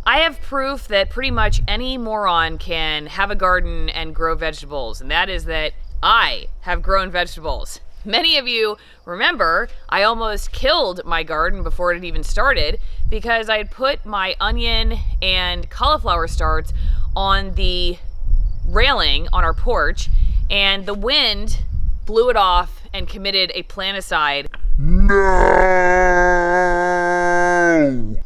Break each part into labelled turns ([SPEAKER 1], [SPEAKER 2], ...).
[SPEAKER 1] I have proof that pretty much any moron can have a garden and grow vegetables, and that is that I have grown vegetables. Many of you remember I almost killed my garden before it had even started because I had put my onion and cauliflower starts on the railing on our porch, and the wind blew it off and committed a planticide.
[SPEAKER 2] No!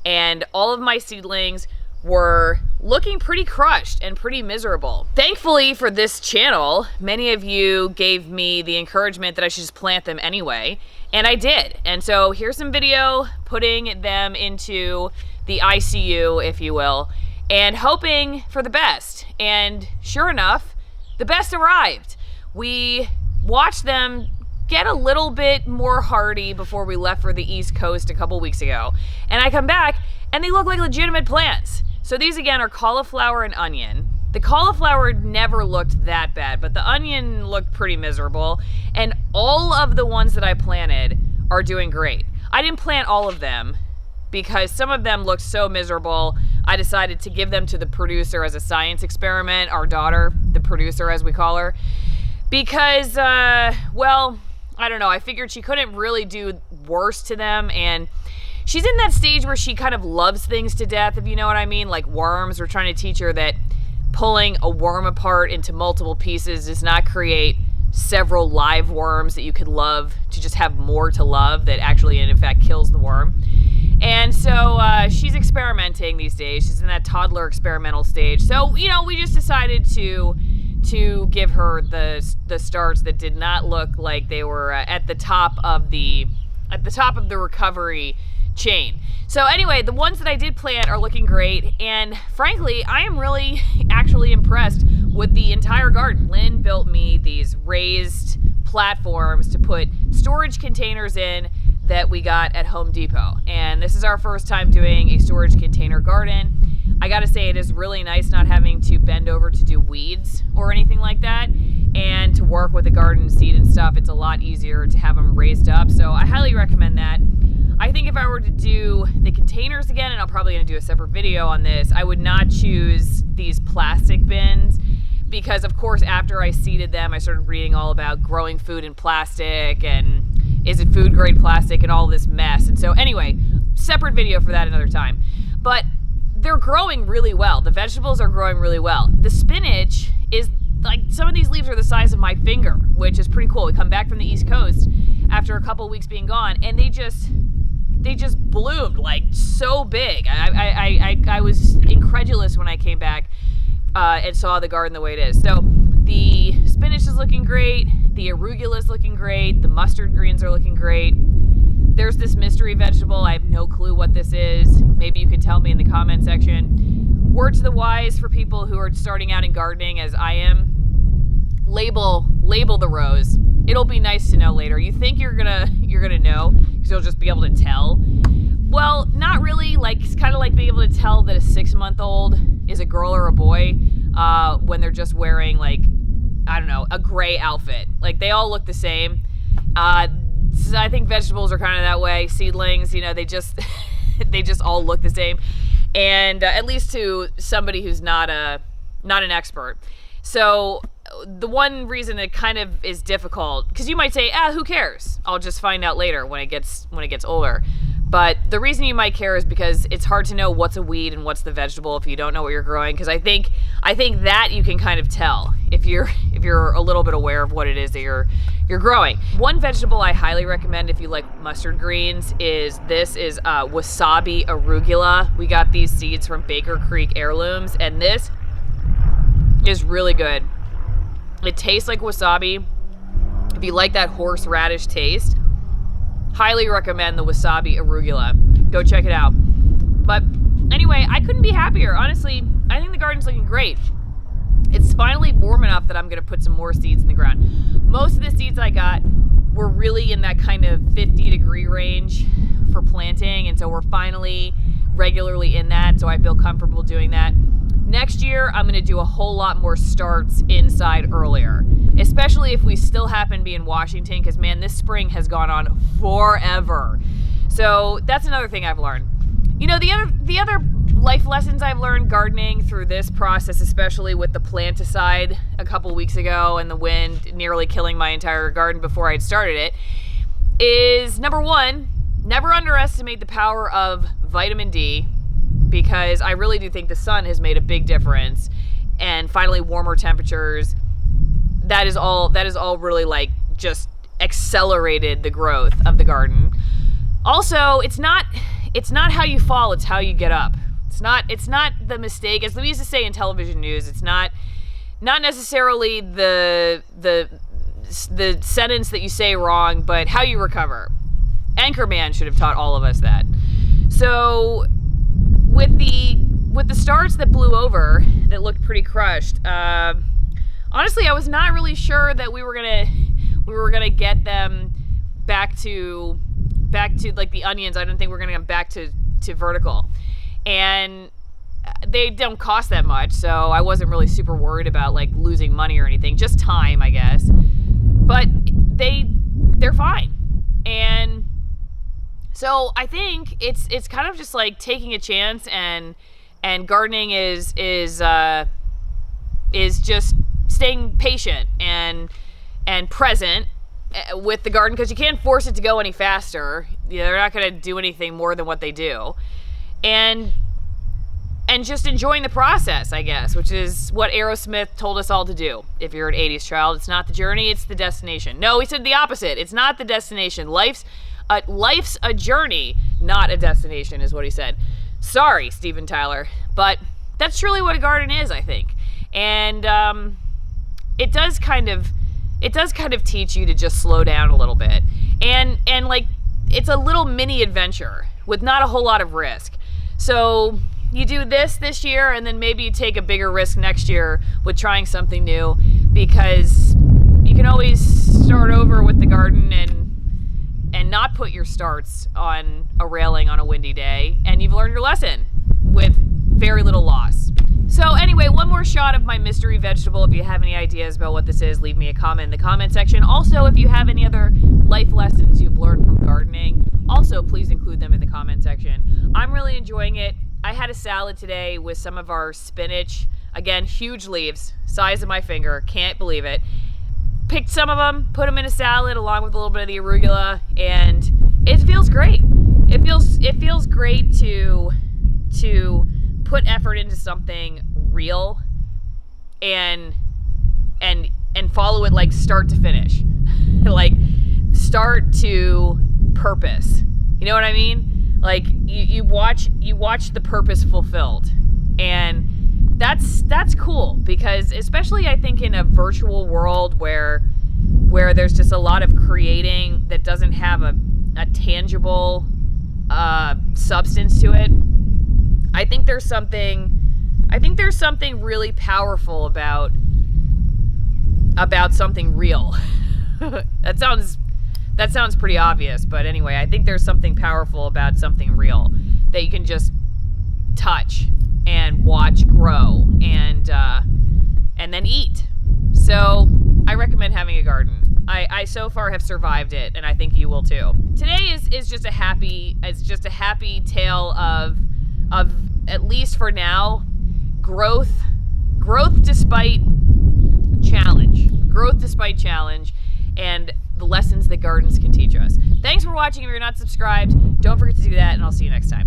[SPEAKER 1] And all of my seedlings were looking pretty crushed and pretty miserable. Thankfully for this channel, many of you gave me the encouragement that I should just plant them anyway, and I did. And so here's some video putting them into the ICU, if you will, and hoping for the best. And sure enough, the best arrived. We watched them get a little bit more hardy before we left for the East Coast a couple weeks ago. And I come back and they look like legitimate plants. So these again are cauliflower and onion. The cauliflower never looked that bad, but the onion looked pretty miserable. And all of the ones that I planted are doing great. I didn't plant all of them because some of them looked so miserable. I decided to give them to the producer as a science experiment, our daughter, the producer as we call her. Because, well, I don't know, I figured she couldn't really do worse to them, and she's in that stage where she kind of loves things to death, if you know what I mean, like worms. We're trying to teach her that pulling a worm apart into multiple pieces does not create several live worms that you could love to just have more to love that actually, in fact, kills the worm. And so she's experimenting these days. She's in that toddler experimental stage. So, you know, we just decided to give her the starts that did not look like they were at the top of the recovery chain. So anyway, the ones that I did plant are looking great, and frankly, I am really actually impressed with the entire garden. Lynn built me these raised platforms to put storage containers in that we got at Home Depot, and this is our first time doing a storage container garden. I gotta say, it is really nice not having to bend over to do weeds or anything like that, and to work with the garden seed and stuff. It's a lot easier to have them raised up, so I highly recommend that. I think if I were to do the containers again, and I'm probably gonna do a separate video on this, I would not choose these plastic bins, because of course after I seeded them, I started reading all about growing food in plastic, and is it food grade plastic, and all this mess. And so anyway, separate video for that another time. But they're growing really well. The vegetables are growing really well. The spinach is like, some of these leaves are the size of my finger, which is pretty cool. We come back from the East Coast after a couple weeks being gone, and they just bloomed like so big. I was incredulous when I came back and saw the garden the way it is. So the spinach is looking great. The arugula is looking great. The mustard greens are looking great. There's this mystery vegetable. I have no clue what this is. Maybe you can tell me in the comment section. Word to the wise for people who are starting out in gardening as I am, label the rows. It'll be nice to know later. You think you're gonna know because you'll just be able to tell. Well, not really. Like, it's kind of like being able to tell that a 6-month-old is a girl or a boy when they're just wearing, like, I don't know, a gray outfit. Like, they all look the same. So I think vegetables are kind of that way. Seedlings, you know, they just all look the same, and at least to somebody who's not an expert. So the one reason it kind of is difficult, because you might say, who cares? I'll just find out later when it gets older. But the reason you might care is because it's hard to know what's a weed and what's the vegetable if you don't know what you're growing. Because I think that you can kind of tell if you're a little bit aware of what it is that you're growing. One vegetable I highly recommend if you like mustard greens is wasabi arugula. We got these seeds from Baker Creek Heirlooms, and this is really good. It tastes like wasabi. If you like that horseradish taste, highly recommend the wasabi arugula. Go check it out. But anyway, I couldn't be happier. Honestly, I think the garden's looking great. It's finally warm enough that I'm gonna put some more seeds in the ground. Most of the seeds I got were really in that kind of 50-degree range for planting, and so we're finally regularly in that, so I feel comfortable doing that. Next year, I'm gonna do a whole lot more starts inside earlier, especially if we still happen to be in Washington, because man, this spring has gone on forever. So that's another thing I've learned. You know, the other life lessons I've learned gardening through this process, especially with the planticide a couple weeks ago and the wind nearly killing my entire garden before I'd started it, is number one, never underestimate the power of vitamin D, because I really do think the sun has made a big difference. And finally, warmer temperatures, that is all really like just accelerated the growth of the garden. Also, it's not how you fall, it's how you get up. It's not the mistake, as we used to say in television news, it's not necessarily the sentence that you say wrong, but how you recover. Anchorman should have taught all of us that. So with the starts that blew over, that looked pretty crushed, honestly, I was not really sure that we were gonna get them back to like the onions. I didn't think we were gonna get back to vertical, and they don't cost that much, so I wasn't really super worried about like losing money or anything, just time, I guess. But they're fine, and so I think it's kind of just like taking a chance, and gardening is just staying patient and present with the garden, because you can't force it to go any faster. They're not going to do anything more than what they do, and just enjoying the process, I guess, which is what Aerosmith told us all to do. If you're an 80s child, it's not the journey, it's the destination. No, he said the opposite. It's not the destination. Life's a journey, not a destination, is what he said. Sorry, Steven Tyler, but that's truly what a garden is, I think. And it does kind of teach you to just slow down a little bit, and like it's a little mini adventure with not a whole lot of risk. So you do this year, and then maybe you take a bigger risk next year with trying something new, because you can always start over with the garden and not put your starts on a railing on a windy day, and you've learned your lesson with very little loss. So anyway, one more shot of my mystery vegetable. If you have any ideas about what this is, leave me a comment in the comment section. Also, if you have any other life lessons you've learned from gardening, also please include them in the comment section. I'm really enjoying it. I had a salad today with some of our spinach. Again, huge leaves, size of my finger, can't believe it. Picked some of them, put them in a salad along with a little bit of the arugula, and it feels great. It feels great to put effort into something real and follow it like start to finish. Like start to purpose. You know what I mean? Like you watch the purpose fulfilled. And that's cool, because especially I think in a virtual world where there's just a lot of creating that doesn't have a tangible substance to it. I think there's something really powerful about something real. That sounds pretty obvious, but anyway, I think there's something powerful about something real that you can just touch and watch grow and then eat. So I recommend having a garden. I so far have survived it, and I think you will too. Today is just a happy tale of at least for now, growth despite challenge, and the lessons that gardens can teach us. Thanks for watching. If you're not subscribed, don't forget to do that, and I'll see you next time.